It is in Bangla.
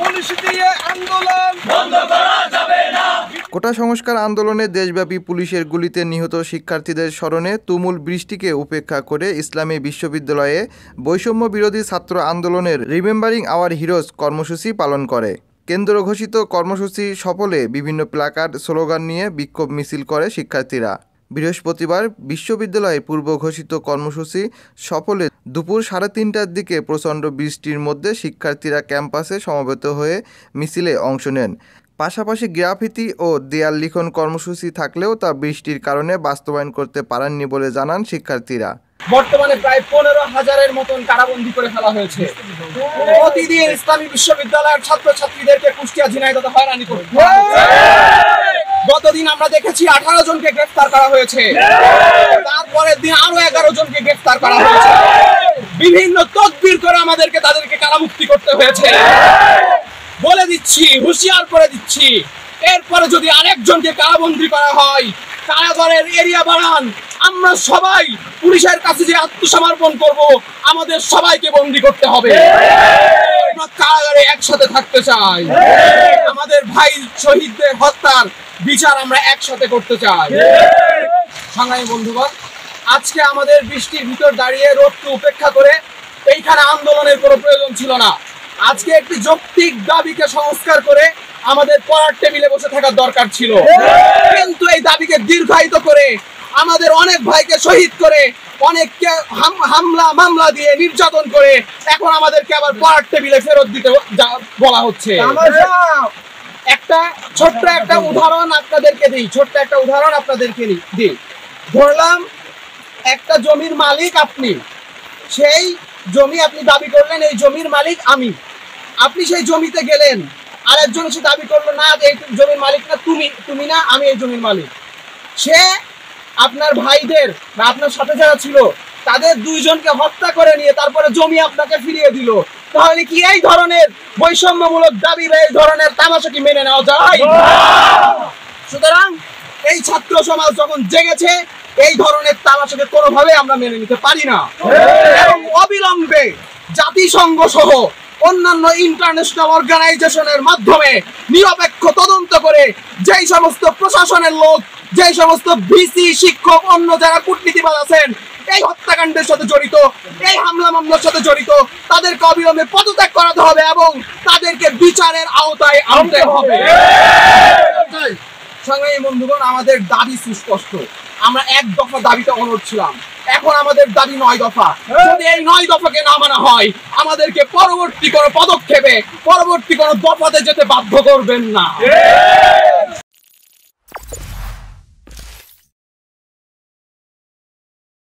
পুলিশ দিয়ে আন্দোলন বন্ধ করা যাবে না। কোটা সংস্কার আন্দোলনে দেশব্যাপী পুলিশের গুলিতে নিহত শিক্ষার্থীদের স্মরণে তুমুল বৃষ্টিকে উপেক্ষা করে ইসলামী বিশ্ববিদ্যালয়ে বৈষম্য বিরোধী ছাত্র আন্দোলনের রিমেম্বারিং আওয়ার হিরোজ কর্মসূচি পালন করে। কেন্দ্র ঘোষিত কর্মসূচি সফলে বিভিন্ন প্ল্যাকার্ড স্লোগান নিয়ে বিক্ষোভ মিছিল করে শিক্ষার্থীরা। বৃহস্পতিবার বিশ্ববিদ্যালয়ের পূর্ব ঘোষিত কর্মসূচি সফলে দুপুর 3:30টার দিকে প্রচণ্ড বৃষ্টির মধ্যে শিক্ষার্থীরা ক্যাম্পাসে সমবেত হয়ে মিছিলে অংশ নেন। পাশাপাশি গ্রাফিতি ও দেয়াল লিখন কর্মসূচি থাকলেও তা বৃষ্টির কারণে বাস্তবায়ন করতে পারেননি বলে জানান শিক্ষার্থীরা। বর্তমানে প্রায় 15,000-এর মতন কারাবন্দী করে ফেলা হয়েছে। প্রতিদিন ইসলামী বিশ্ববিদ্যালয়ের ছাত্রছাত্রীদেরকে কুষ্টিয়া ঝিনাইদহে হয়রানি করতে হচ্ছে। গতদিন আমরা দেখেছি 18 জনকে গ্রেফতার করা হয়েছে, তারপরের দিন আরো 11 জনকে গ্রেফতার করা হয়েছে। বিভিন্ন তদবির করে আমাদেরকে তাদেরকে কারামুক্তি করতে হয়েছে। বলে দিচ্ছি, হুঁশিয়ার করে দিচ্ছি, এরপরে যদি আরেকজনকে কারাবন্দী করা হয়, কারাগারের এরিয়া বাড়ান, আমরা সবাই পুলিশের কাছে যে আত্মসমর্পণ করব, আমাদের সবাইকে বন্দী করতে হবে। আমরা কারাগারে একসাথে থাকতে চাই। আমাদের ভাই শহীদদের হত্যার বিচার আমরা একসাথে করতে চাই। সংগ্রামী বন্ধুগণ, আজকে আমাদের বৃষ্টির ভিতর দাঁড়িয়ে রোদকে উপেক্ষা করে এইখানে আন্দোলনের কোনো প্রয়োজন ছিল না। আজকে একটি যৌক্তিক দাবিকে সংস্কার করে আমাদের পড়ার টেবিলে বসে থাকার দরকার ছিল, কিন্তু এই দাবিকে দীর্ঘায়িত করে আমাদের অনেক ভাইকে শহীদ করে, অনেককে মামলা দিয়ে নির্যাতন করে এখন আমাদেরকে আবার পড়ার টেবিলে ফেরত দিতে বলা হচ্ছে। একটা ছোট্ট একটা উদাহরণ আপনাদেরকে দিই। ধরলাম একটা জমির মালিক আপনি, সেই জমি আপনি দাবি করলেন এই জমির মালিক আমি। আপনি সেই জমিতে গেলেন, আরেকজন এসে দাবি করলো না এই জমির মালিক না তুমি না, আমি এই জমির মালিক। সে আপনার ভাইদের বা আপনার সাথে যারা ছিল তাদের 2 জনকে হত্যা করে নিয়ে তারপরে জমি আপনাকে ফিরিয়ে দিল। তাহলে কি এই ধরনের বৈষম্যমূলক দাবি বা এই ধরনের তামাশা কি মেনে নেওয়া যায়? সুতরাং এই ছাত্র সমাজ যখন জেগেছে, এই ধরনের তামাশাকে কোনোভাবে আমরা মেনে নিতে পারি না এবং অবিলম্বে জাতিসংঘ সহ অন্যান্য ইন্টারন্যাশনাল অর্গানাইজেশনের মাধ্যমে নিরপেক্ষ তদন্ত করে যেই সমস্ত প্রশাসনের লোক, যেই সমস্ত ভিসি, শিক্ষক, অন্য যারা কূটনীতিবাদ আছেন এই হত্যাকাণ্ডের সাথে জড়িত, এই হামলা মামলার সাথে জড়িত, তাদেরকে অবিলম্বে পদত্যাগ করাতে হবে এবং তাদেরকে বিচারের আওতায় আনতে হবে। সংগ্রামী বন্ধুগণ, আমাদের দাবি সুস্পষ্ট। আমরা 1 দফা দাবিতে অনড় ছিলাম, এখন আমাদের দাবি 9 দফা। যদি এই 9 দফাকে না মানা হয়, আমাদেরকে পরবর্তী কোনো পদক্ষেপে, পরবর্তী কোনো দফাতে যেতে বাধ্য করবেন না।